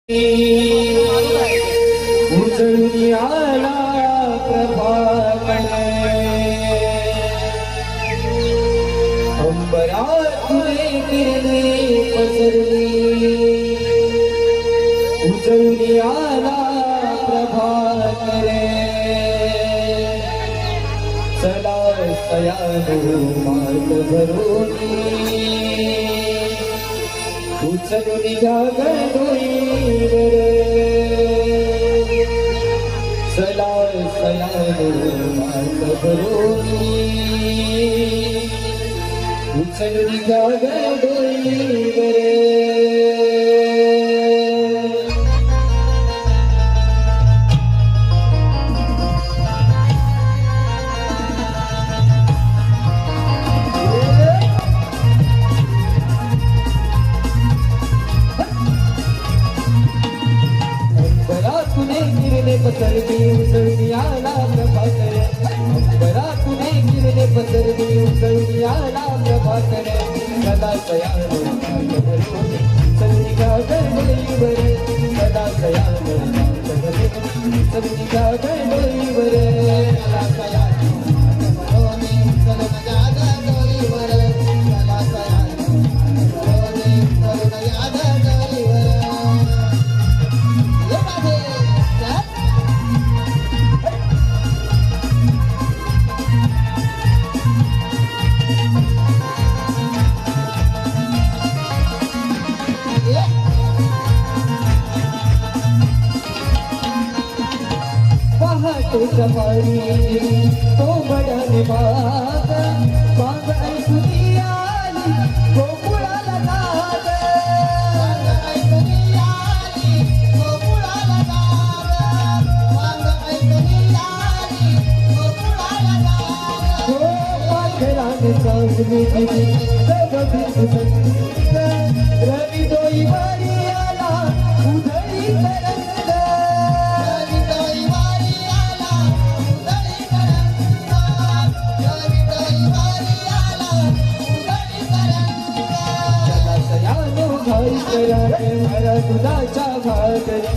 उजळून आला प्रभाकणे अंबरातुने किरणे पसरली उजळून आला प्रभाकरे चला सयानो मार्ग भरोनी उचलून घ्या गणोईवर चला सयानो मार्ग भरोनी उचलून घ्या गणोईवर पसरली उजळून आला प्रभाकर अंबरातुने किरणे पसरली उजळून आला प्रभाकर सदा सयानो मार्ग भरोनी चलून घ्या गणोईवर सदा सयानो मार्ग भरोनी चलून घ्या गणोईवर सदा सयानो मार्ग भरोनी चलून घ्या गणोईवर सदा सयानो मार्ग भरोनी चलून घ्या गणोईवर पहाटे तो बडाने बाग बाग ऐकून आली गोकुळाला नाग बाग ऐकून आली गोकुळाला नाग बाग ऐकून आली गोकुळाला नाग हो पाखराने चांगली दिली जगभीत संगीत रवी डोईवारी आला उधळी तरंग भरा दुधाच्या भागरी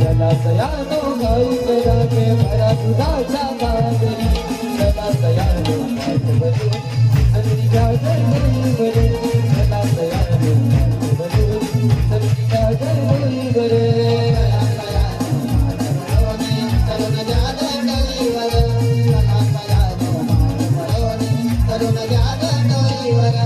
सदा सयानो घाई करा के भरा दुधाच्या भागरी सदा सयानो मार्ग भरोनी चलून घ्या गणोईवर सदा सयानो मार्ग भरोनी चलून घ्या गणोईवर सदा सयानो मार्ग भरोनी चलून घ्या गणोईवर सदा सयानो मार्ग भरोनी चलून घ्या गणोईवर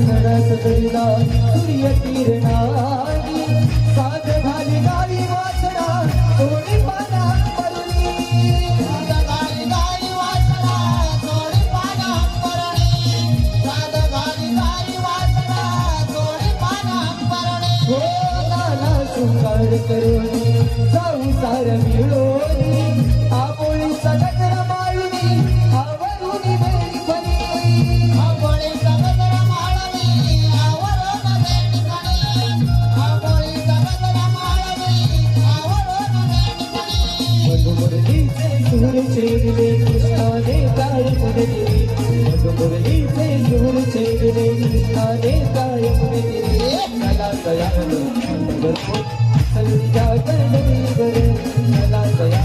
सरस करीना सूर्य किरणानी साध घाली गाई वासना थोडी पाना परुणी साध घाली गाई वासना थोडी पाना परुणी साध घाली गाई वासना थोडी पाना परुणी हो नाना शृंगार करुणी जाऊ सार मिळोनी आबोळी सडक रमाळुनी आवरुनी बेडी फणी आबोळी सडक सूर छेडले कृष्णाने काय मुरली मधुमुरलीचे सूर छेडले कृष्णाने काय मुरली सदा सयानो मार्ग भरोनी चलून घ्या गणोईवर सदा